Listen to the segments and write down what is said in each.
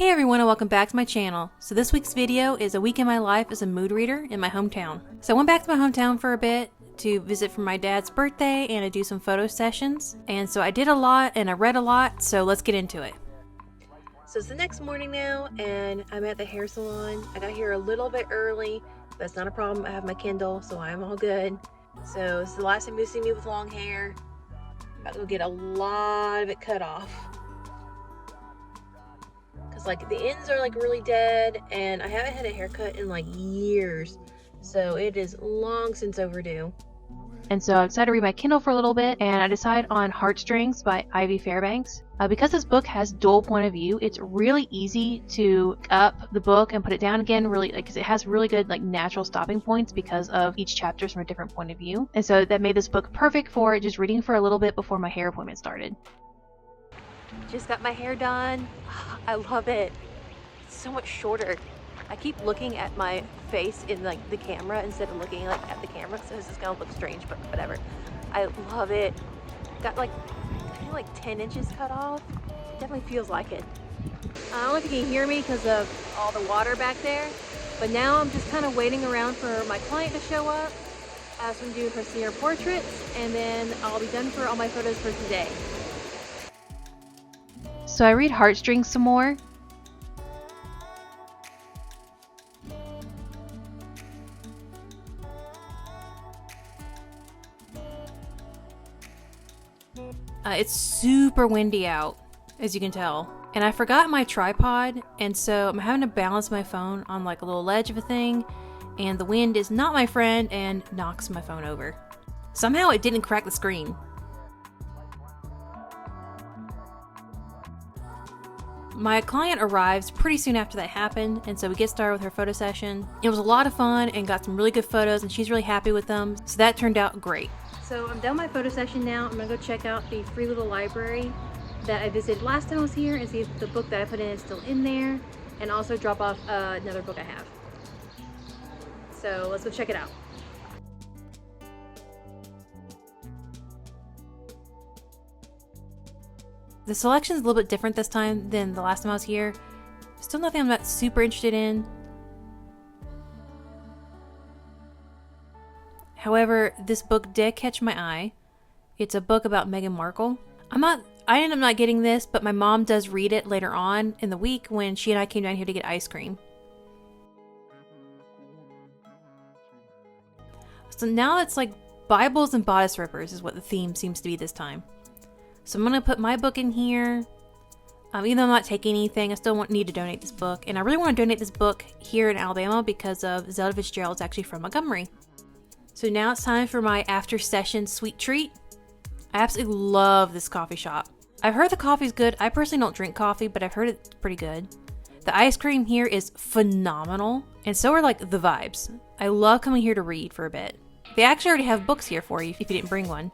Hey everyone, and welcome back to my channel. So this week's video is a week in my life as a mood reader in my hometown. So I went back to my hometown for a bit to visit for my dad's birthday and to do some photo sessions. And so I did a lot and I read a lot, so let's get into it. So it's the next morning now and I'm at the hair salon. I got here a little bit early. That's not a problem. I have my Kindle, so I'm all good. So it's the last time you see me with long hair. I'm about to go get a lot of it cut off. Like the ends are like really dead and I haven't had a haircut in like years, so it is long since overdue. And so I decided to read my Kindle for a little bit and I decided on Heartstrings by Ivy Fairbanks. Because this book has dual point of view, it's really easy to up the book and put it down again, really, like, 'cause it has really good like natural stopping points because of each chapter is from a different point of view. And so that made this book perfect for just reading for a little bit before my hair appointment started. Just got my hair done. I love it. It's so much shorter. I keep looking at my face in like the camera instead of looking like at the camera, so this is gonna look strange, but whatever. I love it. Got like, I feel like 10 inches cut off. It definitely feels like it. I don't know if you can hear me because of all the water back there, but now I'm just kind of waiting around for my client to show up. I'm doing her senior portraits, and then I'll be done for all my photos for today. So I read Heartstrings some more. It's super windy out, as you can tell. And I forgot my tripod, and so I'm having to balance my phone on like a little ledge of a thing, and the wind is not my friend and knocks my phone over. Somehow it didn't crack the screen. My client arrives pretty soon after that happened, and so we get started with her photo session. It was a lot of fun and got some really good photos, and she's really happy with them, so that turned out great. So I'm done my photo session now. I'm gonna go check out the free little library that I visited last time I was here and see if the book that I put in is still in there, and also drop off another book I have. So let's go check it out. The selection is a little bit different this time than the last time I was here. Still nothing I'm not super interested in. However, this book did catch my eye. It's a book about Meghan Markle. I ended up not getting this, but my mom does read it later on in the week when she and I came down here to get ice cream. So now it's like Bibles and bodice rippers is what the theme seems to be this time. So I'm going to put my book in here. Even though I'm not taking anything, I still need to donate this book. And I really want to donate this book here in Alabama because of Zelda Fitzgerald's actually from Montgomery. So now it's time for my after session sweet treat. I absolutely love this coffee shop. I've heard the coffee's good. I personally don't drink coffee, but I've heard it's pretty good. The ice cream here is phenomenal. And so are like the vibes. I love coming here to read for a bit. They actually already have books here for you if you didn't bring one.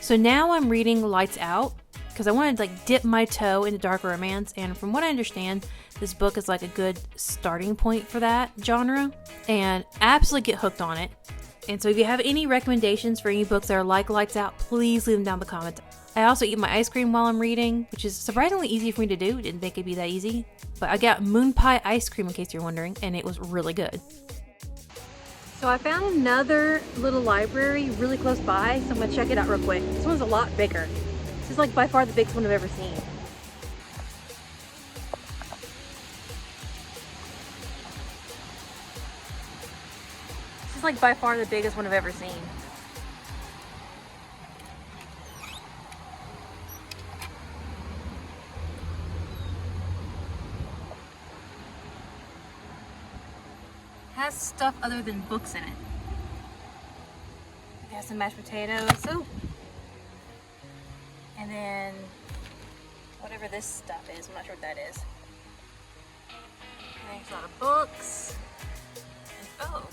So now I'm reading Lights Out because I wanted to like dip my toe into dark romance, and from what I understand, this book is like a good starting point for that genre, and absolutely get hooked on it. And so if you have any recommendations for any books that are like Lights Out, please leave them down in the comments. I also eat my ice cream while I'm reading, which is surprisingly easy for me to do. Didn't think it'd be that easy, but I got moon pie ice cream in case you're wondering, and it was really good. So I found another little library really close by, so I'm gonna check it out real quick. This one's a lot bigger. This is like by far the biggest one I've ever seen. This is like by far the biggest one I've ever seen. Has stuff other than books in it. It has some mashed potatoes, soup, and then whatever this stuff is. I'm not sure what that is. And there's a lot of books. And, oh,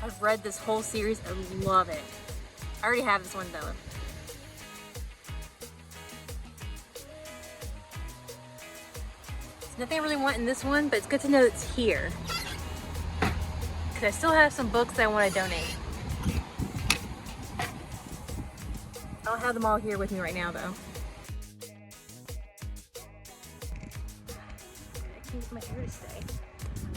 I've read this whole series. I love it. I already have this one though. There's nothing I really want in this one, but it's good to know it's here. I still have some books that I want to donate. I don't have them all here with me right now though. to get my hair to stay.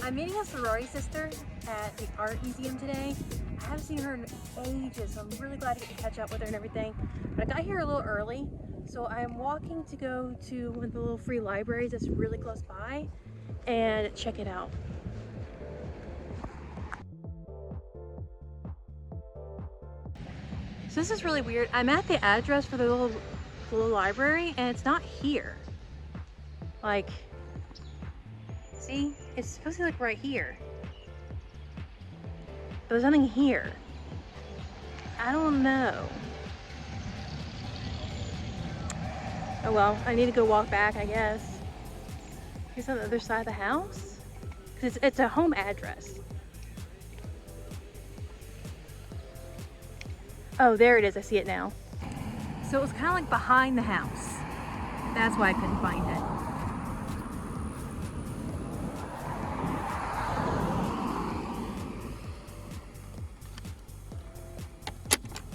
I'm meeting a sorority sister at the art museum today. I haven't seen her in ages, so I'm really glad to get to catch up with her and everything. But I got here a little early, so I'm walking to go to one of the little free libraries that's really close by and check it out. So this is really weird. I'm at the address for the little library and it's not here. Like, see? It's supposed to be like right here. But there's nothing here. I don't know. Oh well, I need to go walk back, I guess. It's on the other side of the house? Because it's a home address. Oh, there it is. I see it now. So it was kind of like behind the house. That's why I couldn't find it.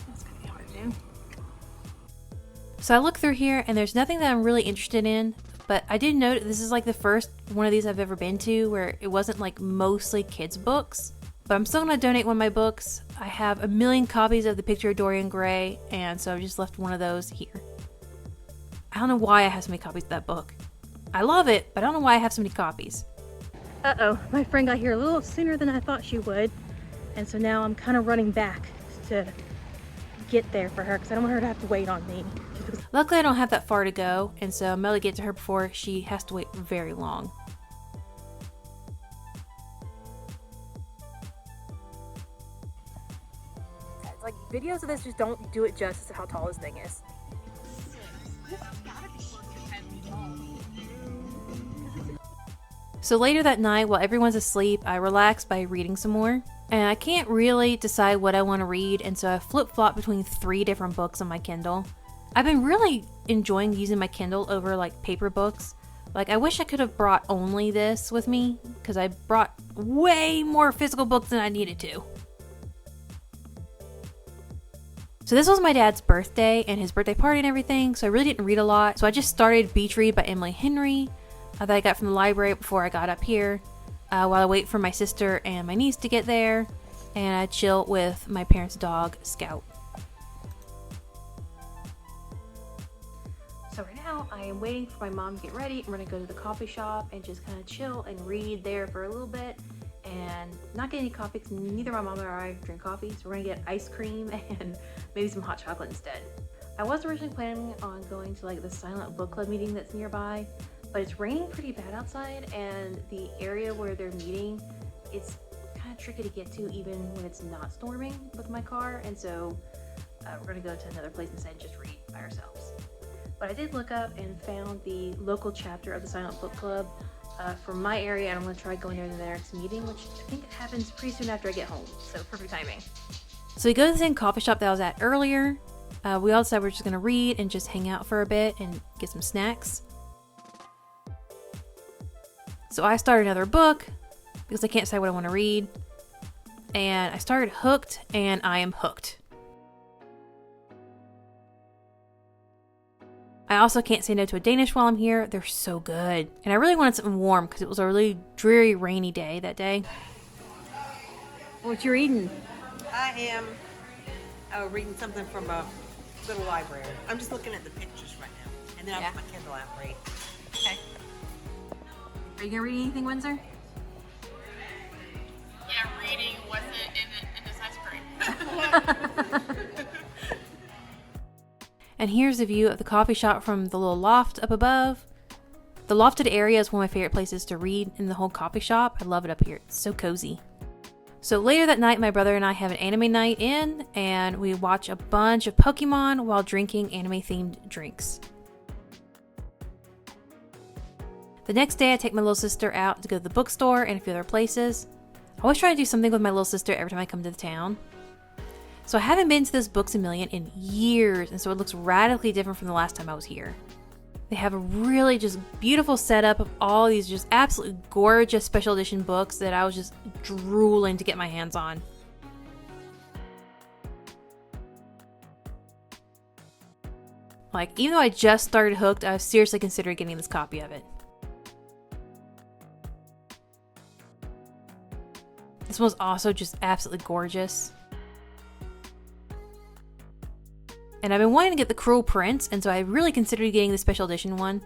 That's gonna be hard to do. So I look through here and there's nothing that I'm really interested in, but I did note this is like the first one of these I've ever been to where it wasn't like mostly kids' books. But I'm still going to donate one of my books. I have 1 million copies of The Picture of Dorian Gray, and so I just left one of those here. I don't know why I have so many copies of that book. I love it, but I don't know why I have so many copies. Uh-oh, my friend got here a little sooner than I thought she would, and so now I'm kind of running back to get there for her, because I don't want her to have to wait on me. Luckily, I don't have that far to go, and so I'm able to get to her before she has to wait very long. Like, videos of this just don't do it justice to how tall this thing is. So later that night, while everyone's asleep, I relax by reading some more. And I can't really decide what I want to read, and so I flip-flop between 3 different books on my Kindle. I've been really enjoying using my Kindle over like paper books. Like, I wish I could have brought only this with me, because I brought way more physical books than I needed to. So this was my dad's birthday and his birthday party and everything, so I really didn't read a lot. So I just started Beach Read by Emily Henry that I got from the library before I got up here, while I wait for my sister and my niece to get there, and I chill with my parents' dog, Scout. So right now I am waiting for my mom to get ready. I'm gonna go to the coffee shop and just kind of chill and read there for a little bit. And not get any coffee because neither my mom or I drink coffee, so we're gonna get ice cream and maybe some hot chocolate instead. I was originally planning on going to like the silent book club meeting that's nearby, but it's raining pretty bad outside, and the area where they're meeting, it's kind of tricky to get to even when it's not storming with my car, and so we're gonna go to another place instead and just read by ourselves. But I did look up and found the local chapter of the silent book club from my area, and I'm going to try going there to the next meeting, which I think happens pretty soon after I get home, so perfect timing. So we go to the same coffee shop that I was at earlier. We all decided we're just going to read and just hang out for a bit and get some snacks. So I started another book because I can't decide what I want to read, and I started Hooked, and I am hooked. I also can't say no to a Danish while I'm here. They're so good. And I really wanted something warm because it was a really dreary, rainy day that day. What you reading? I am reading something from a little library. I'm just looking at the pictures right now. And then I'll put my Kindle out and read. Okay. Are you going to read anything, Windsor? Yeah, reading wasn't in this ice cream. And here's a view of the coffee shop from the little loft up above. The lofted area is one of my favorite places to read in the whole coffee shop. I love it up here. It's so cozy. So later that night, my brother and I have an anime night in, and we watch a bunch of Pokemon while drinking anime-themed drinks. The next day, I take my little sister out to go to the bookstore and a few other places. I always try to do something with my little sister every time I come to the town. So I haven't been to this Books A Million in years, and so it looks radically different from the last time I was here. They have a really just beautiful setup of all these just absolutely gorgeous special edition books that I was just drooling to get my hands on. Like, even though I just started Hooked, I was seriously considering getting this copy of it. This one's also just absolutely gorgeous. And I've been wanting to get the Cruel Prince, and so I really considered getting the special edition one.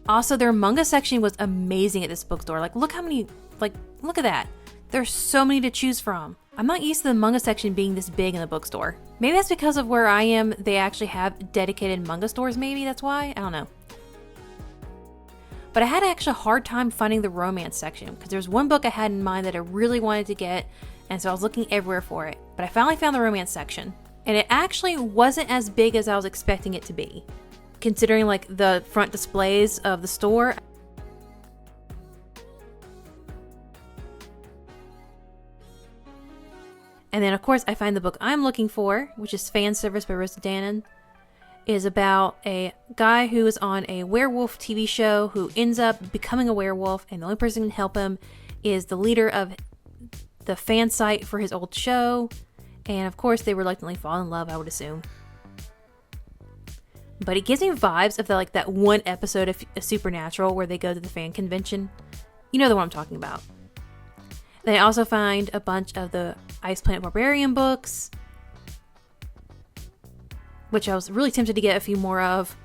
Also, their manga section was amazing at this bookstore. Like, look at that. There's so many to choose from. I'm not used to the manga section being this big in the bookstore. Maybe that's because of where I am, they actually have dedicated manga stores, maybe that's why? I don't know. But I had actually a hard time finding the romance section, because there's one book I had in mind that I really wanted to get, and so I was looking everywhere for it. But I finally found the romance section. And it actually wasn't as big as I was expecting it to be, considering like the front displays of the store. And then of course I find the book I'm looking for, which is Fan Service by Rosa Dannon. It is about a guy who is on a werewolf TV show who ends up becoming a werewolf, and the only person who can help him is the leader of the fan site for his old show. And of course, they reluctantly fall in love, I would assume. But it gives me vibes of that one episode of Supernatural where they go to the fan convention. You know the one I'm talking about. Then I also find a bunch of the Ice Planet Barbarian books, which I was really tempted to get a few more of.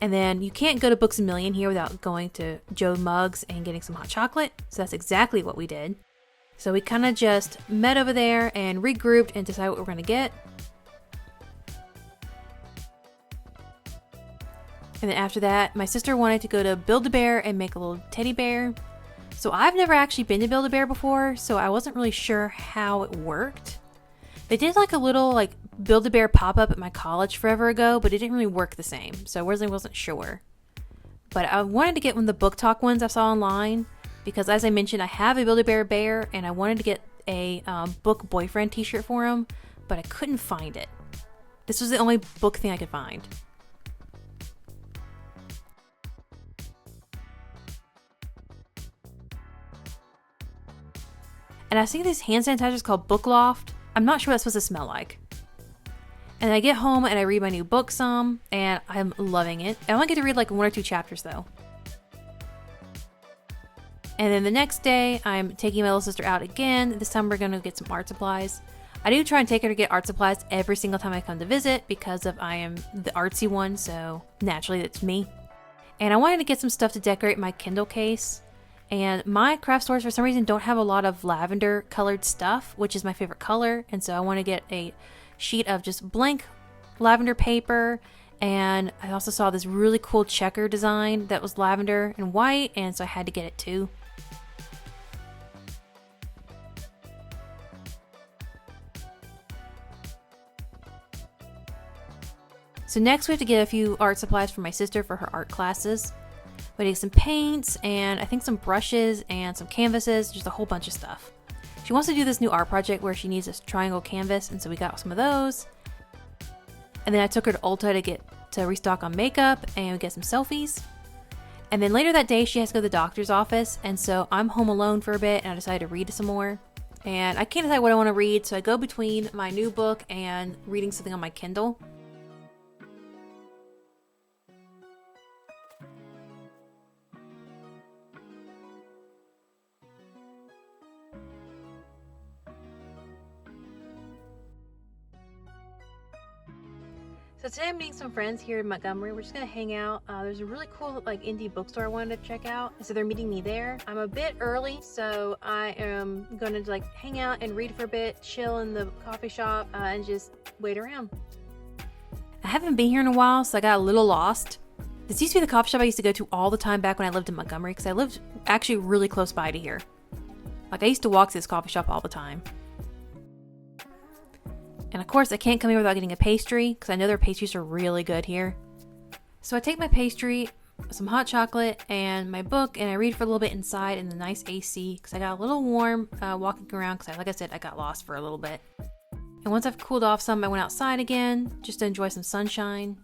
And then you can't go to Books A Million here without going to Joe Muggs and getting some hot chocolate. So that's exactly what we did. So we kind of just met over there and regrouped and decided what we're going to get. And then after that, my sister wanted to go to Build-A-Bear and make a little teddy bear. So I've never actually been to Build-A-Bear before, so I wasn't really sure how it worked. They did a little Build-A-Bear pop-up at my college forever ago, but it didn't really work the same, so I really wasn't sure. But I wanted to get one of the BookTok ones I saw online, because as I mentioned, I have a Build-A-Bear bear, and I wanted to get a book boyfriend t-shirt for him, but I couldn't find it. This was the only book thing I could find. And I see these hand sanitizers called Book Loft. I'm not sure what that's supposed to smell like. And I get home and I read my new book some, and I'm loving it. I only get to read 1 or 2 chapters though. And then the next day, I'm taking my little sister out again. This time we're going to get some art supplies. I do try and take her to get art supplies every single time I come to visit because I am the artsy one, so naturally it's me. And I wanted to get some stuff to decorate my Kindle case. And my craft stores for some reason don't have a lot of lavender colored stuff, which is my favorite color. And so I want to get a sheet of just blank lavender paper. And I also saw this really cool checker design that was lavender and white, and so I had to get it too. So next we have to get a few art supplies for my sister for her art classes. We need some paints and I think some brushes and some canvases, just a whole bunch of stuff. She wants to do this new art project where she needs this triangle canvas, and so we got some of those. And then I took her to Ulta to restock on makeup and get some selfies. And then later that day she has to go to the doctor's office, and so I'm home alone for a bit and I decided to read some more. And I can't decide what I want to read, so I go between my new book and reading something on my Kindle. So today I'm meeting some friends here in Montgomery. We're just gonna hang out. There's a really cool indie bookstore I wanted to check out, so they're meeting me there. I'm a bit early, so I am gonna hang out and read for a bit, chill in the coffee shop, and just wait around. I haven't been here in a while, so I got a little lost. This used to be the coffee shop I used to go to all the time back when I lived in Montgomery, because I lived actually really close by to here. I used to walk to this coffee shop all the time. And of course, I can't come here without getting a pastry, because I know their pastries are really good here. So I take my pastry, some hot chocolate, and my book, and I read for a little bit inside in the nice AC, because I got a little warm walking around, because like I said, I got lost for a little bit. And once I've cooled off some, I went outside again, just to enjoy some sunshine.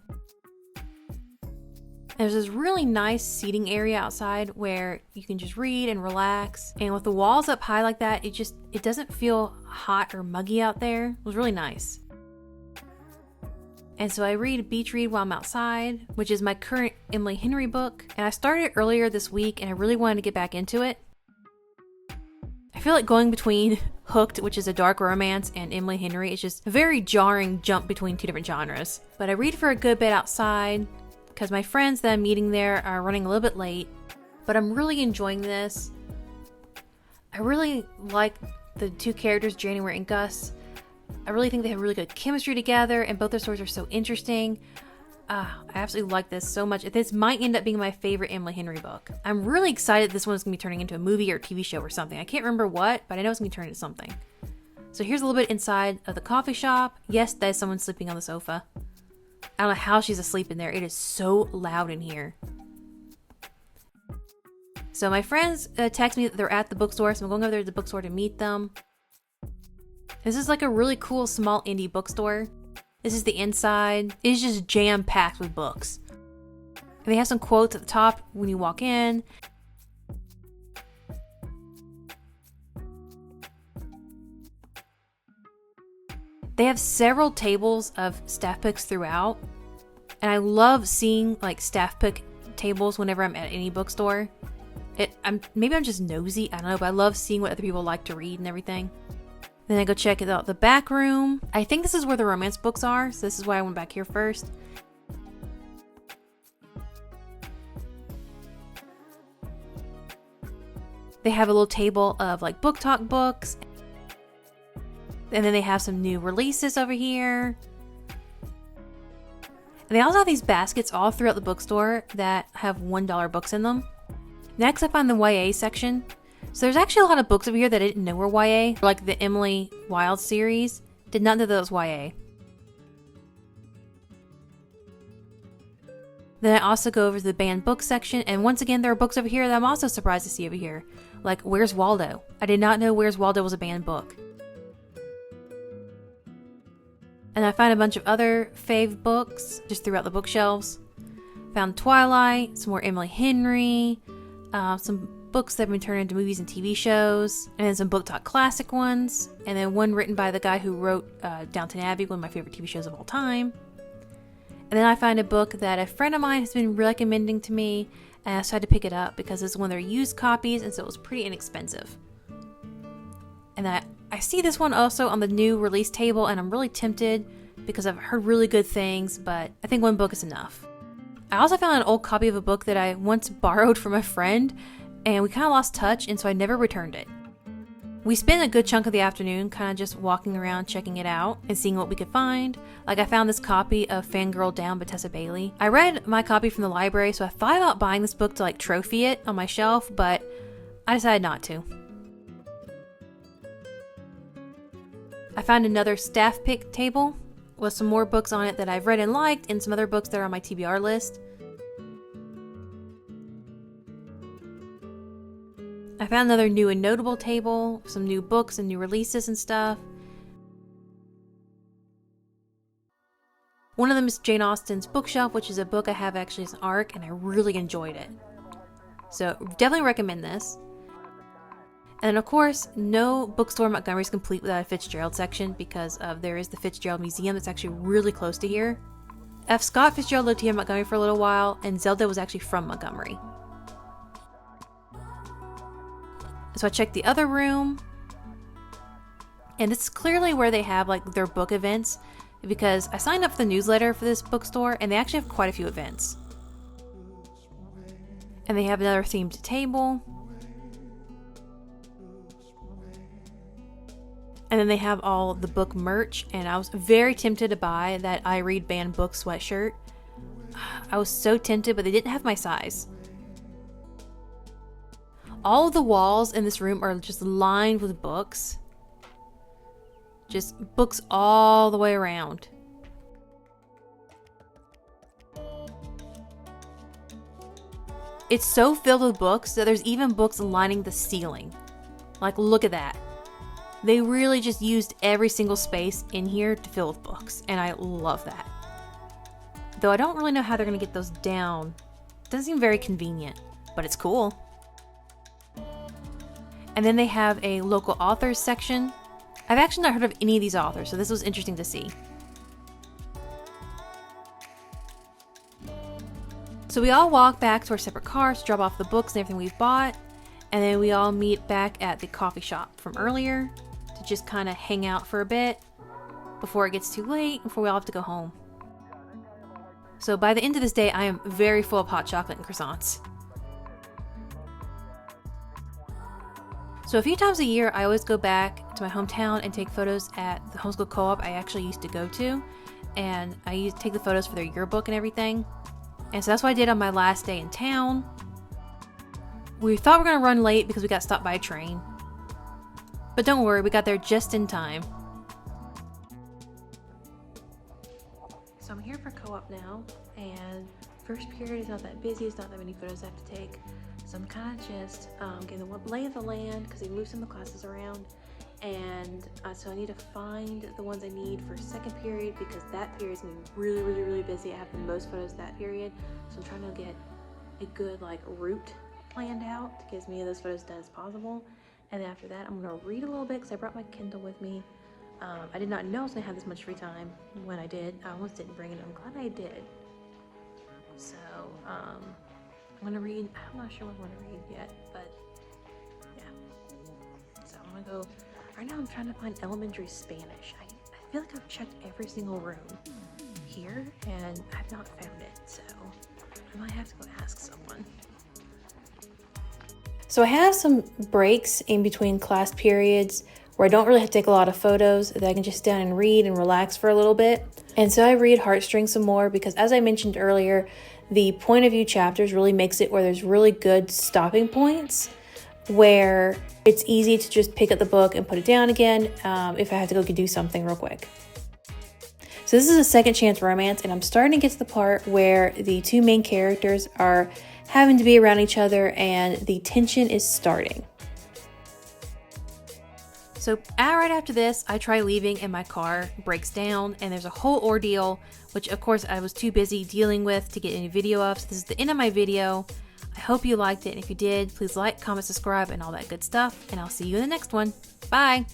There's this really nice seating area outside where you can just read and relax. And with the walls up high like that, it doesn't feel hot or muggy out there. It was really nice. And so I read a beach read while I'm outside, which is my current Emily Henry book. And I started it earlier this week and I really wanted to get back into it. I feel like going between Hooked, which is a dark romance, and Emily Henry is just a very jarring jump between two different genres. But I read for a good bit outside because my friends that I'm meeting there are running a little bit late. But I'm really enjoying this. I really like the two characters, January and Gus. I really think they have really good chemistry together, and both their stories are so interesting. I absolutely like this so much. This might end up being my favorite Emily Henry book. I'm really excited this one is going to be turning into a movie or a TV show or something. I can't remember what, but I know it's going to be turning into something. So here's a little bit inside of the coffee shop. Yes, there's someone sleeping on the sofa. I don't know how she's asleep in there. It is so loud in here. So my friends text me that they're at the bookstore, so I'm going over there to the bookstore to meet them. This is like a really cool small indie bookstore. This is the inside. It's just jam-packed with books. And they have some quotes at the top when you walk in. They have several tables of staff picks throughout. And I love seeing like staff pick tables whenever I'm at any bookstore. Maybe I'm just nosy, I don't know, but I love seeing what other people like to read and everything. Then I go check out the back room. I think this is where the romance books are, so this is why I went back here first. They have a little table of like BookTok books. And then they have some new releases over here. And they also have these baskets all throughout the bookstore that have $1 books in them. Next I find the YA section. So there's actually a lot of books over here that I didn't know were YA, like the Emily Wilde series. Did not know that was YA. Then I also go over to the banned book section, and once again there are books over here that I'm also surprised to see over here. Like Where's Waldo? I did not know Where's Waldo was a banned book. And I find a bunch of other fave books just throughout the bookshelves. Found Twilight, some more Emily Henry, some books that have been turned into movies and TV shows, and then some BookTok classic ones, and then one written by the guy who wrote Downton Abbey, one of my favorite TV shows of all time. And then I find a book that a friend of mine has been recommending to me, and I decided to pick it up because it's one of their used copies, and so it was pretty inexpensive. And I see this one also on the new release table, and I'm really tempted because I've heard really good things, but I think one book is enough. I also found an old copy of a book that I once borrowed from a friend, and we kind of lost touch, and so I never returned it. We spent a good chunk of the afternoon kind of just walking around checking it out and seeing what we could find. Like I found this copy of Fangirl Down by Tessa Bailey. I read my copy from the library, so I thought about buying this book to like trophy it on my shelf, but I decided not to. I found another staff pick table with some more books on it that I've read and liked, and some other books that are on my TBR list. I found another new and notable table, some new books and new releases and stuff. One of them is Jane Austen's Bookshelf, which is a book I have actually as an ARC, and I really enjoyed it. So definitely recommend this. And of course, no bookstore in Montgomery is complete without a Fitzgerald section, because there is the Fitzgerald Museum that's actually really close to here. F. Scott Fitzgerald lived here in Montgomery for a little while, and Zelda was actually from Montgomery. So I checked the other room, and this is clearly where they have like their book events, because I signed up for the newsletter for this bookstore, and they actually have quite a few events. And they have another themed table. And then they have all the book merch, and I was very tempted to buy that I Read Banned Book sweatshirt. I was so tempted, but they didn't have my size. All of the walls in this room are just lined with books. Just books all the way around. It's so filled with books that there's even books lining the ceiling. Like, look at that. They really just used every single space in here to fill with books, and I love that. Though I don't really know how they're going to get those down. It doesn't seem very convenient, but it's cool. And then they have a local authors section. I've actually not heard of any of these authors, so this was interesting to see. So we all walk back to our separate cars to drop off the books and everything we've bought. And then we all meet back at the coffee shop from earlier to just kind of hang out for a bit before it gets too late, before we all have to go home. So by the end of this day, I am very full of hot chocolate and croissants. So a few times a year, I always go back to my hometown and take photos at the homeschool co-op I actually used to go to. And I used to take the photos for their yearbook and everything. And so that's what I did on my last day in town. We thought we were going to run late because we got stopped by a train. But don't worry, we got there just in time. So I'm here for co-op now, and first period is not that busy, it's not that many photos I have to take. So I'm kind of just getting the lay of the land because they loosened the classes around. And so I need to find the ones I need for second period because that period is going to be really, really, really busy. I have the most photos that period. So I'm trying to get a good like route planned out to get as many of those photos done as possible. And then after that, I'm going to read a little bit because I brought my Kindle with me. I did not know I was going to have this much free time when I did. I almost didn't bring it. I'm glad I did. So I'm going to read. I'm not sure what I'm going to read yet, but yeah. So I'm going to go. Right now I'm trying to find elementary Spanish. I feel like I've checked every single room here and I've not found it, so I might have to go ask someone. So I have some breaks in between class periods where I don't really have to take a lot of photos, that I can just sit down and read and relax for a little bit. And so I read Heartstrings some more because, as I mentioned earlier, the point of view chapters really makes it where there's really good stopping points where it's easy to just pick up the book and put it down again if I have to go do something real quick. So this is a second chance romance, and I'm starting to get to the part where the two main characters are having to be around each other and the tension is starting. So right after this, I try leaving and my car breaks down and there's a whole ordeal, which of course I was too busy dealing with to get any video of. So this is the end of my video. I hope you liked it, and if you did, please like, comment, subscribe, and all that good stuff, and I'll see you in the next one. Bye!